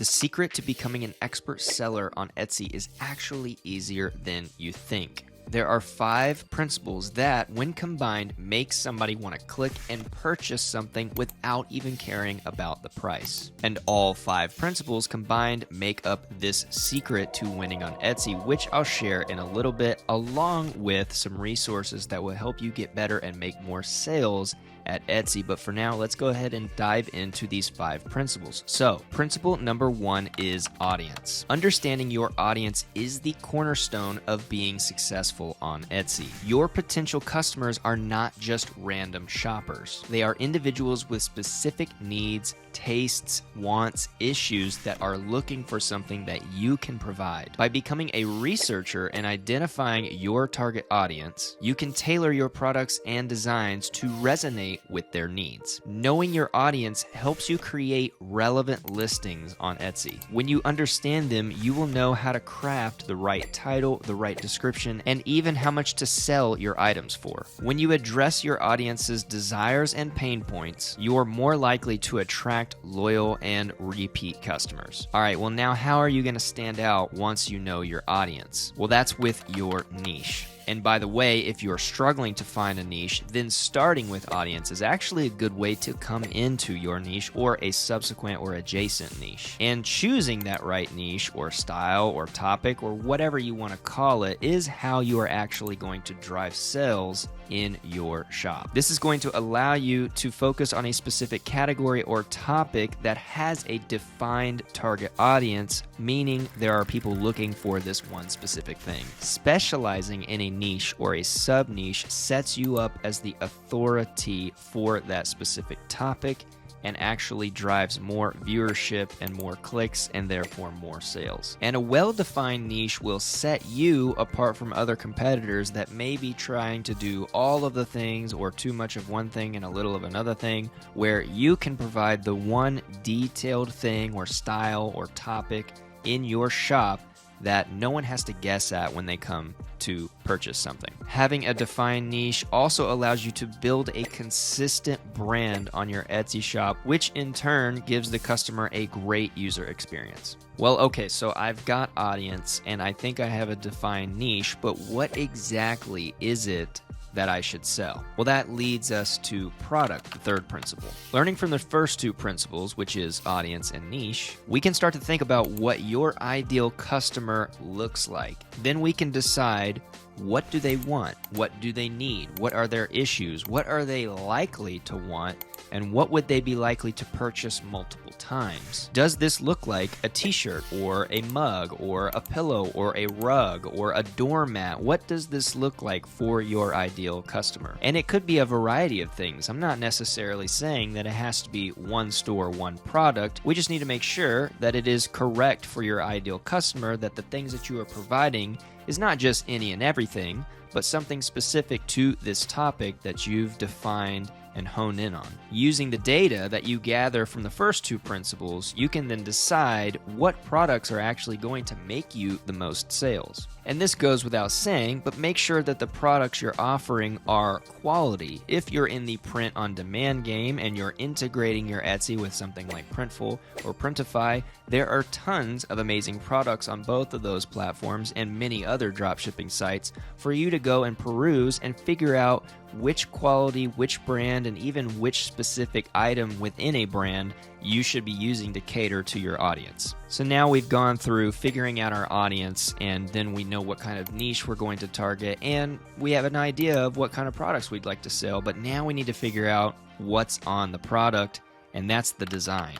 The secret to becoming an expert seller on Etsy is actually easier than you think. There are 5 principles that, when combined, make somebody want to click and purchase something without even caring about the price. And all 5 principles combined make up this secret to winning on Etsy, which I'll share in a little bit, along with some resources that will help you get better and make more sales at Etsy. But for now, let's go ahead and dive into these 5 principles. So, principle number 1 is audience. Understanding your audience is the cornerstone of being successful on Etsy. Your potential customers are not just random shoppers. They are individuals with specific needs, tastes, wants, issues that are looking for something that you can provide. By becoming a researcher and identifying your target audience, you can tailor your products and designs to resonate with their needs. Knowing your audience helps you create relevant listings on Etsy. When you understand them, you will know how to craft the right title, the right description, and even how much to sell your items for. When you address your audience's desires and pain points, you are more likely to attract loyal and repeat customers. All right, well now how are you going to stand out once you know your audience? Well, that's with your niche. And by the way, if you're struggling to find a niche, then starting with audience is actually a good way to come into your niche or a subsequent or adjacent niche. And choosing that right niche or style or topic or whatever you want to call it is how you are actually going to drive sales in your shop. This is going to allow you to focus on a specific category or topic that has a defined target audience, meaning there are people looking for this one specific thing. Specializing in a niche or a sub-niche sets you up as the authority for that specific topic and actually drives more viewership and more clicks and therefore more sales. And a well-defined niche will set you apart from other competitors that may be trying to do all of the things or too much of one thing and a little of another thing, where you can provide the one detailed thing or style or topic in your shop that no one has to guess at when they come to purchase something. Having a defined niche also allows you to build a consistent brand on your Etsy shop, which in turn gives the customer a great user experience. Well, okay, so I've got audience and I think I have a defined niche, but what exactly is it that I should sell? Well, that leads us to product, the 3rd principle. Learning from the first 2 principles, which is audience and niche, we can start to think about what your ideal customer looks like. Then we can decide, what do they want? What do they need? What are their issues? What are they likely to want? And what would they be likely to purchase multiple times? Does this look like a t-shirt or a mug or a pillow or a rug or a doormat? What does this look like for your ideal customer? And it could be a variety of things. I'm not necessarily saying that it has to be one store, one product. We just need to make sure that it is correct for your ideal customer, that the things that you are providing is not just any and everything, but something specific to this topic that you've defined and hone in on. Using the data that you gather from the first 2 principles, you can then decide what products are actually going to make you the most sales. And this goes without saying, but make sure that the products you're offering are quality. If you're in the print on demand game and you're integrating your Etsy with something like Printful or Printify, there are tons of amazing products on both of those platforms and many other dropshipping sites for you to go and peruse and figure out which quality, which brand, and even which specific item within a brand you should be using to cater to your audience. So now we've gone through figuring out our audience, and then we know what kind of niche we're going to target, and we have an idea of what kind of products we'd like to sell, but now we need to figure out what's on the product, and that's the design.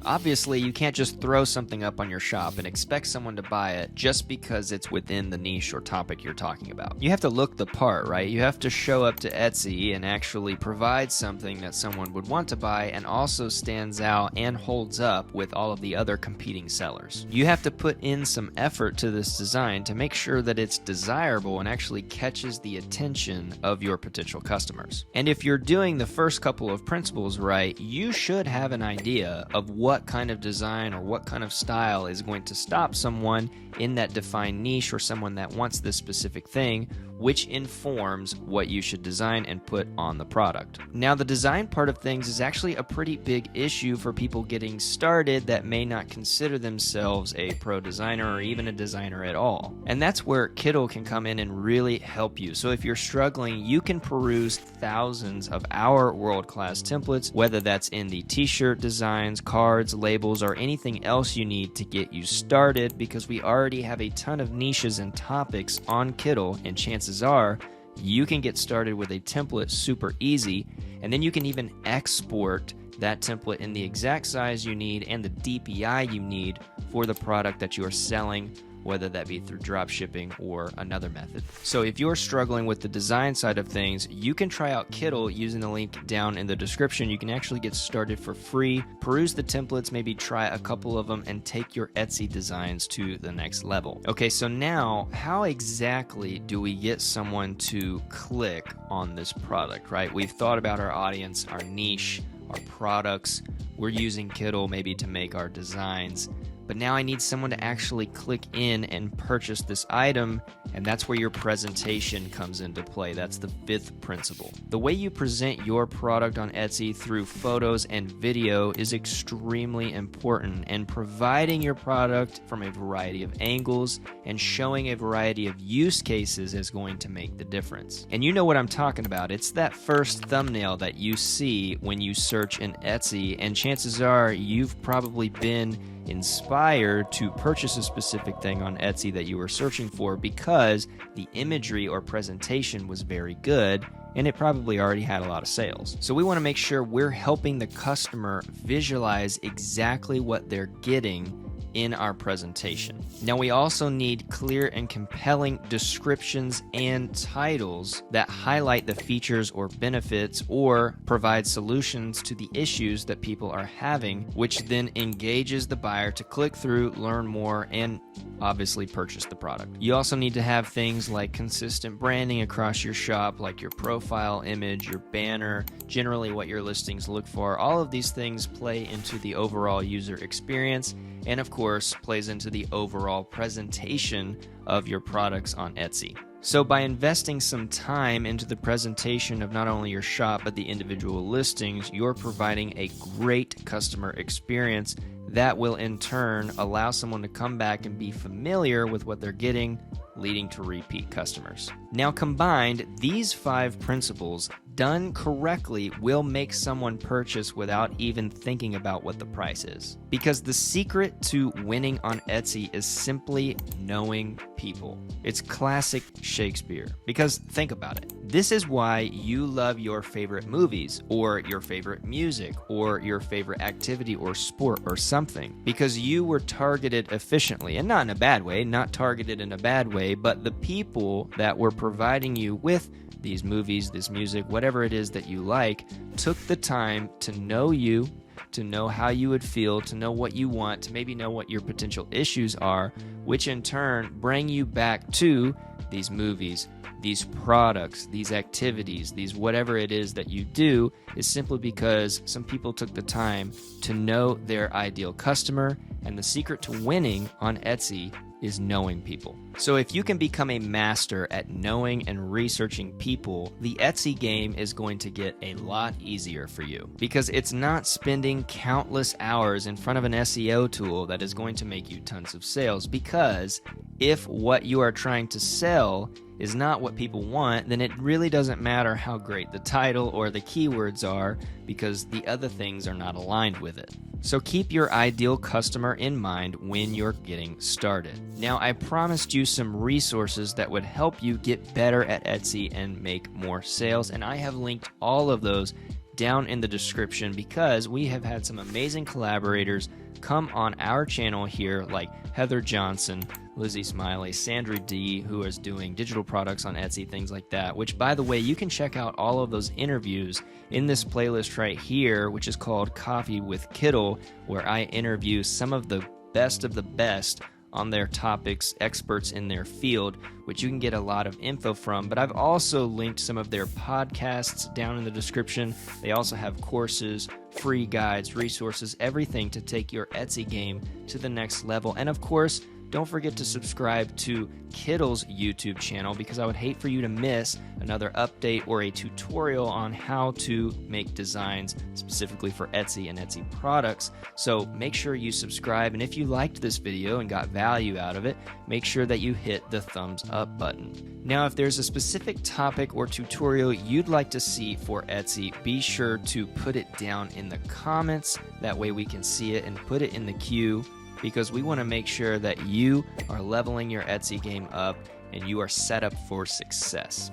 Obviously, you can't just throw something up on your shop and expect someone to buy it just because it's within the niche or topic you're talking about. You have to look the part, right? You have to show up to Etsy and actually provide something that someone would want to buy and also stands out and holds up with all of the other competing sellers. You have to put in some effort to this design to make sure that it's desirable and actually catches the attention of your potential customers. And if you're doing the first couple of principles right, you should have an idea of what kind of design or what kind of style is going to stop someone in that defined niche or someone that wants this specific thing which informs what you should design and put on the product. Now, the design part of things is actually a pretty big issue for people getting started that may not consider themselves a pro designer or even a designer at all. And that's where Kittl can come in and really help you. So if you're struggling, you can peruse thousands of our world-class templates, whether that's in the t-shirt designs, cards, labels, or anything else you need to get you started, because we already have a ton of niches and topics on Kittl, and chances are you can get started with a template super easy, and then you can even export that template in the exact size you need and the DPI you need for the product that you are selling, whether that be through drop shipping or another method. So if you're struggling with the design side of things, you can try out Kittl using the link down in the description. You can actually get started for free, peruse the templates, maybe try a couple of them, and take your Etsy designs to the next level. Okay, so now how exactly do we get someone to click on this product, right? We've thought about our audience, our niche, our products. We're using Kittl maybe to make our designs. But now I need someone to actually click in and purchase this item, and that's where your presentation comes into play. That's the fifth principle. The way you present your product on Etsy through photos and video is extremely important, and providing your product from a variety of angles and showing a variety of use cases is going to make the difference. And you know what I'm talking about. It's that first thumbnail that you see when you search in Etsy, and chances are you've probably been inspired to purchase a specific thing on Etsy that you were searching for because the imagery or presentation was very good and it probably already had a lot of sales. So we want to make sure we're helping the customer visualize exactly what they're getting in our presentation. Now, we also need clear and compelling descriptions and titles that highlight the features or benefits or provide solutions to the issues that people are having, which then engages the buyer to click through, learn more, and obviously purchase the product. You also need to have things like consistent branding across your shop, like your profile image, your banner, generally what your listings look for. All of these things play into the overall user experience, and of course plays into the overall presentation of your products on Etsy. So by investing some time into the presentation of not only your shop but the individual listings, you're providing a great customer experience that will in turn allow someone to come back and be familiar with what they're getting, leading to repeat customers. Now combined, these 5 principles done correctly will make someone purchase without even thinking about what the price is. Because the secret to winning on Etsy is simply knowing people. It's classic Shakespeare. Because think about it. This is why you love your favorite movies or your favorite music or your favorite activity or sport or something. Because you were targeted efficiently, and not in a bad way, not targeted in a bad way, but the people that were providing you with these movies, this music, whatever it is that you like, took the time to know you, to know how you would feel, to know what you want, to maybe know what your potential issues are, which in turn bring you back to these movies, these products, these activities, these whatever it is that you do, is simply because some people took the time to know their ideal customer. And the secret to winning on Etsy is knowing people. So if you can become a master at knowing and researching people, the Etsy game is going to get a lot easier for you, because it's not spending countless hours in front of an SEO tool that is going to make you tons of sales. Because if what you are trying to sell is not what people want, then it really doesn't matter how great the title or the keywords are, because the other things are not aligned with it. So keep your ideal customer in mind when you're getting started. Now, I promised you some resources that would help you get better at Etsy and make more sales, and I have linked all of those down in the description, because we have had some amazing collaborators come on our channel here, like Heather Johnson, Lizzie Smiley, Sandra D, who is doing digital products on Etsy, things like that, which, by the way, you can check out all of those interviews in this playlist right here, which is called Coffee with Kittl, where I interview some of the best on their topics, experts in their field, which you can get a lot of info from. But I've also linked some of their podcasts down in the description. They also have courses, free guides, resources, everything to take your Etsy game to the next level. And of course, don't forget to subscribe to Kittl's YouTube channel because I would hate for you to miss another update or a tutorial on how to make designs specifically for Etsy and Etsy products. So make sure you subscribe, and if you liked this video and got value out of it, make sure that you hit the thumbs up button. Now, if there's a specific topic or tutorial you'd like to see for Etsy, be sure to put it down in the comments. That way we can see it and put it in the queue, because we want to make sure that you are leveling your Etsy game up and you are set up for success.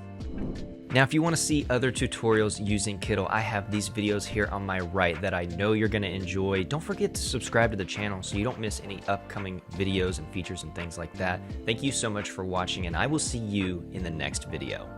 Now, if you want to see other tutorials using Kittl, I have these videos here on my right that I know you're going to enjoy. Don't forget to subscribe to the channel so you don't miss any upcoming videos and features and things like that. Thank you so much for watching, and I will see you in the next video.